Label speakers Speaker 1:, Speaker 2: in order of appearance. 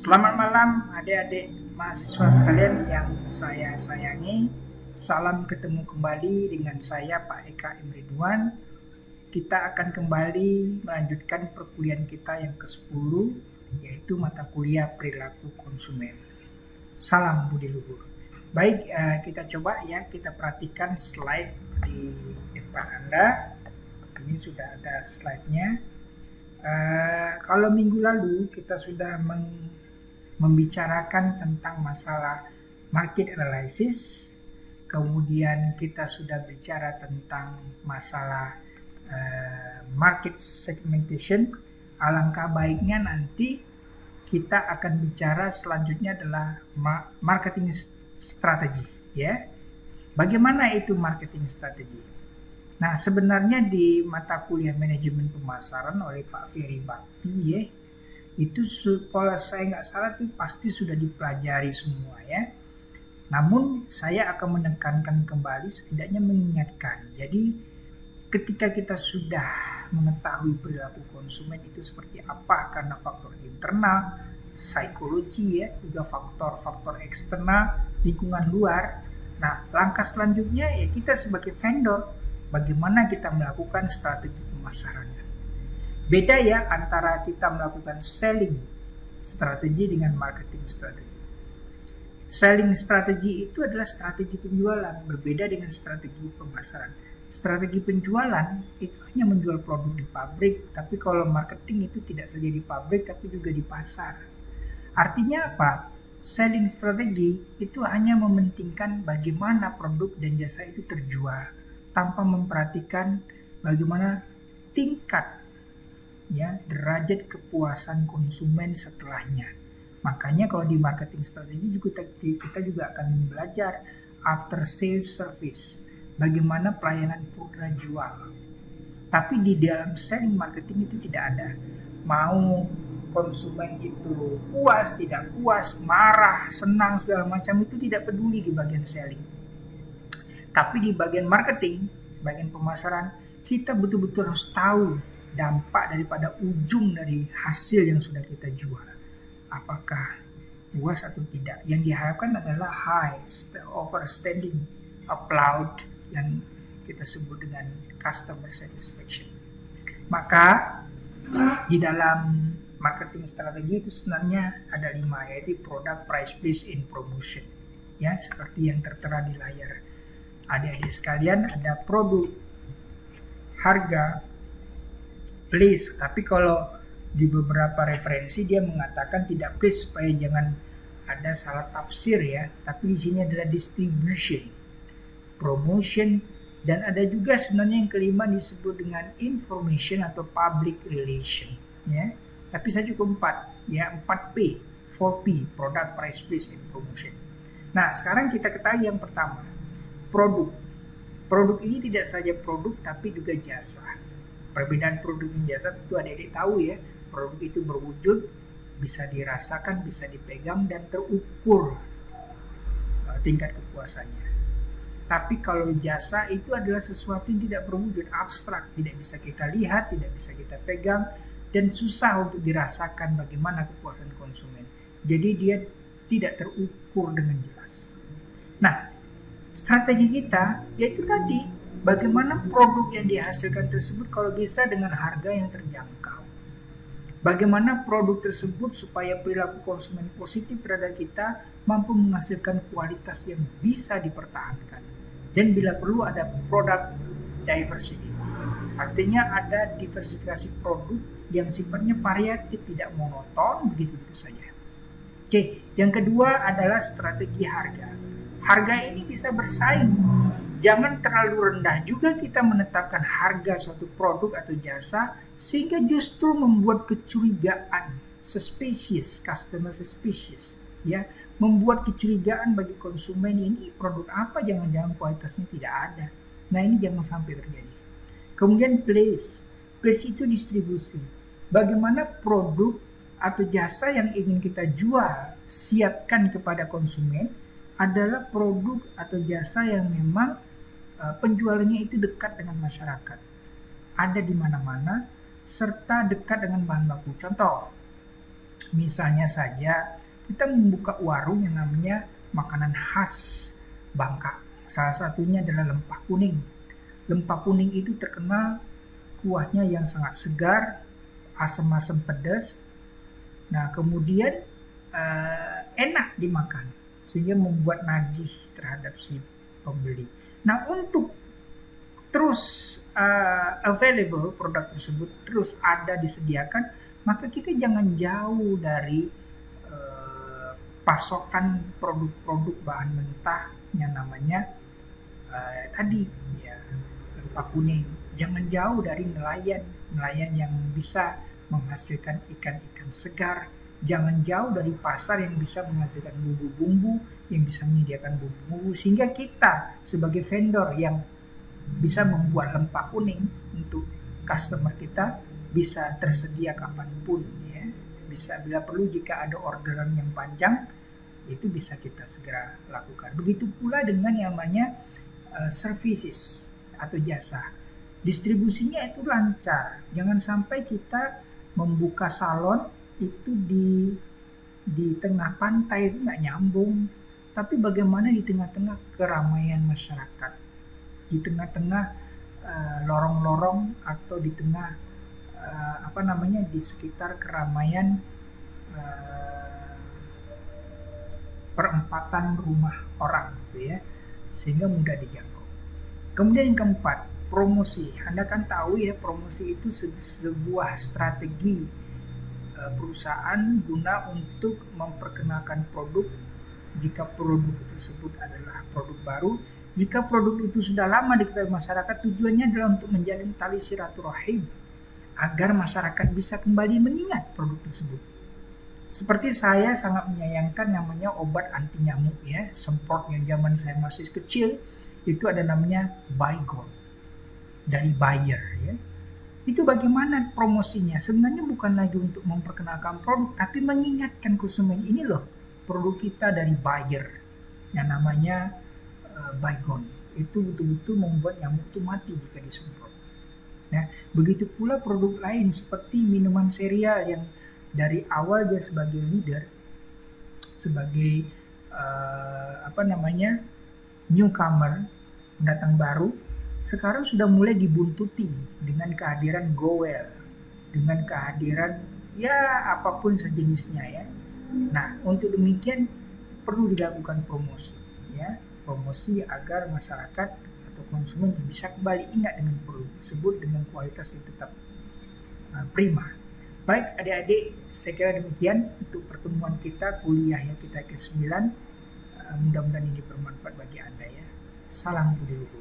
Speaker 1: Selamat malam adik-adik mahasiswa sekalian yang saya sayangi. Salam ketemu kembali dengan saya Pak Eka M. Ridwan. Kita akan kembali melanjutkan perkuliahan kita yang ke-10, yaitu mata kuliah perilaku konsumen. Salam budi luhur. Baik, kita coba ya, kita perhatikan slide di depan Anda. Ini sudah ada slide-nya. Kalau minggu lalu kita sudah membicarakan tentang masalah market analysis, kemudian kita sudah bicara tentang masalah market segmentation. Alangkah baiknya nanti kita akan bicara selanjutnya adalah marketing strategi, ya. Bagaimana itu marketing strategi? Nah, sebenarnya di mata kuliah manajemen pemasaran oleh Pak Ferry Bakti, ya, itu kalau saya nggak salah itu pasti sudah dipelajari semua, ya. Namun saya akan menekankan kembali, setidaknya mengingatkan. Jadi ketika kita sudah mengetahui perilaku konsumen itu seperti apa, karena faktor internal, psikologi, ya, juga faktor-faktor eksternal, lingkungan luar. Nah, langkah selanjutnya ya kita sebagai vendor, bagaimana kita melakukan strategi pemasaran. Beda ya antara kita melakukan selling strategi dengan marketing strategi. Selling strategi itu adalah strategi penjualan, berbeda dengan strategi pemasaran. Strategi penjualan itu hanya menjual produk di pabrik, tapi kalau marketing itu tidak saja di pabrik tapi juga di pasar. Artinya apa? Selling strategi itu hanya mementingkan bagaimana produk dan jasa itu terjual, tanpa memperhatikan bagaimana tingkat, ya, derajat kepuasan konsumen setelahnya. Makanya kalau di marketing strategi juga kita juga akan belajar after sales service, bagaimana pelayanan purna jual. Tapi di dalam selling marketing itu tidak ada. Mau konsumen itu puas, tidak puas, marah, senang, segala macam itu tidak peduli di bagian selling. Tapi di bagian marketing, bagian pemasaran, kita betul-betul harus tahu dampak daripada ujung dari hasil yang sudah kita jual. Apakah puas atau tidak? Yang diharapkan adalah high overstanding applaud yang kita sebut dengan customer satisfaction. Maka di dalam marketing strategi itu sebenarnya ada 5, yaitu product, price, place, and promotion. Ya, seperti yang tertera di layar. Adik-adik sekalian, ada produk, harga, place. Tapi kalau di beberapa referensi dia mengatakan tidak place supaya jangan ada salah tafsir, ya. Tapi di sini adalah distribution, promotion, dan ada juga sebenarnya yang kelima disebut dengan information atau public relation, ya. Tapi saya cukup 4, ya, 4P, 4P, product, price, place, and promotion. Nah, sekarang kita ketahui yang pertama, produk. Produk ini tidak saja produk tapi juga jasa. Perbedaan produk dan jasa tentu adik-adik tahu, ya. Produk itu berwujud, bisa dirasakan, bisa dipegang, dan terukur tingkat kepuasannya. Tapi kalau jasa itu adalah sesuatu yang tidak berwujud, abstrak, tidak bisa kita lihat, tidak bisa kita pegang, dan susah untuk dirasakan bagaimana kepuasan konsumen. Jadi dia tidak terukur dengan jelas. Nah, strategi kita yaitu tadi, bagaimana produk yang dihasilkan tersebut kalau bisa dengan harga yang terjangkau. Bagaimana produk tersebut supaya perilaku konsumen positif terhadap kita mampu menghasilkan kualitas yang bisa dipertahankan. Dan bila perlu ada product diversity. Artinya ada diversifikasi produk yang sifatnya variatif, tidak monoton, begitu-begitu saja. Oke, yang kedua adalah strategi harga. Harga ini bisa bersaing. Jangan terlalu rendah juga kita menetapkan harga suatu produk atau jasa sehingga justru membuat kecurigaan, suspicious, customer suspicious, ya, membuat kecurigaan bagi konsumen, ini produk apa, jangan-jangan kualitasnya tidak ada. Nah, ini jangan sampai terjadi. Kemudian place itu distribusi. Bagaimana produk atau jasa yang ingin kita jual, siapkan kepada konsumen adalah produk atau jasa yang memang penjualannya itu dekat dengan masyarakat, ada di mana-mana, serta dekat dengan bahan baku. Contoh, Misalnya saja kita membuka warung yang namanya makanan khas Bangka. Salah satunya adalah lempah kuning. Lempah kuning itu terkenal kuahnya yang sangat segar, asam-asam pedas. Nah, kemudian enak dimakan sehingga membuat nagih terhadap si pembeli. Nah, untuk terus available produk tersebut terus ada disediakan, maka kita jangan jauh dari pasokan produk-produk bahan mentah yang namanya tadi ya lempah kuning. Jangan jauh dari nelayan yang bisa menghasilkan ikan-ikan segar. Jangan jauh dari pasar yang bisa menghasilkan bumbu-bumbu, yang bisa menyediakan bumbu-bumbu, sehingga kita sebagai vendor yang bisa membuat lempah kuning untuk customer kita bisa tersedia kapanpun ya. Bisa bila perlu jika ada orderan yang panjang itu bisa kita segera lakukan. Begitu pula dengan yang namanya services atau jasa. Distribusinya itu lancar. Jangan sampai kita membuka salon itu di tengah pantai itu nggak nyambung. Tapi bagaimana di tengah-tengah keramaian masyarakat, di tengah-tengah lorong-lorong atau di tengah di sekitar keramaian perempatan rumah orang gitu ya, sehingga mudah dijangkau. Kemudian yang keempat, promosi. Anda kan tahu ya, promosi itu sebuah strategi perusahaan guna untuk memperkenalkan produk. Jika produk tersebut adalah produk baru, jika produk itu sudah lama diketahui masyarakat, tujuannya adalah untuk menjalin tali silaturahim agar masyarakat bisa kembali mengingat produk tersebut. Seperti saya sangat menyayangkan namanya obat anti nyamuk ya, semprot yang zaman saya masih kecil itu ada namanya Baygon dari Bayer ya. Itu bagaimana promosinya? Sebenarnya bukan lagi untuk memperkenalkan produk, tapi mengingatkan konsumen, ini loh produk kita dari Bayer yang namanya Baygon. Itu betul-betul membuat nyamuk itu mati jika disemprot. Nah, begitu pula produk lain seperti minuman sereal yang dari awal dia sebagai leader, sebagai newcomer, pendatang baru, sekarang sudah mulai dibuntuti dengan kehadiran Goel, dengan kehadiran ya apapun sejenisnya ya. Nah, untuk demikian perlu dilakukan promosi ya, promosi agar masyarakat atau konsumen bisa kembali ingat dengan produk tersebut dengan kualitas yang tetap prima. Baik adik-adik, saya kira demikian untuk pertemuan kita kuliah yang kita ke-9. Mudah-mudahan ini bermanfaat bagi Anda ya. Salam budi luhur.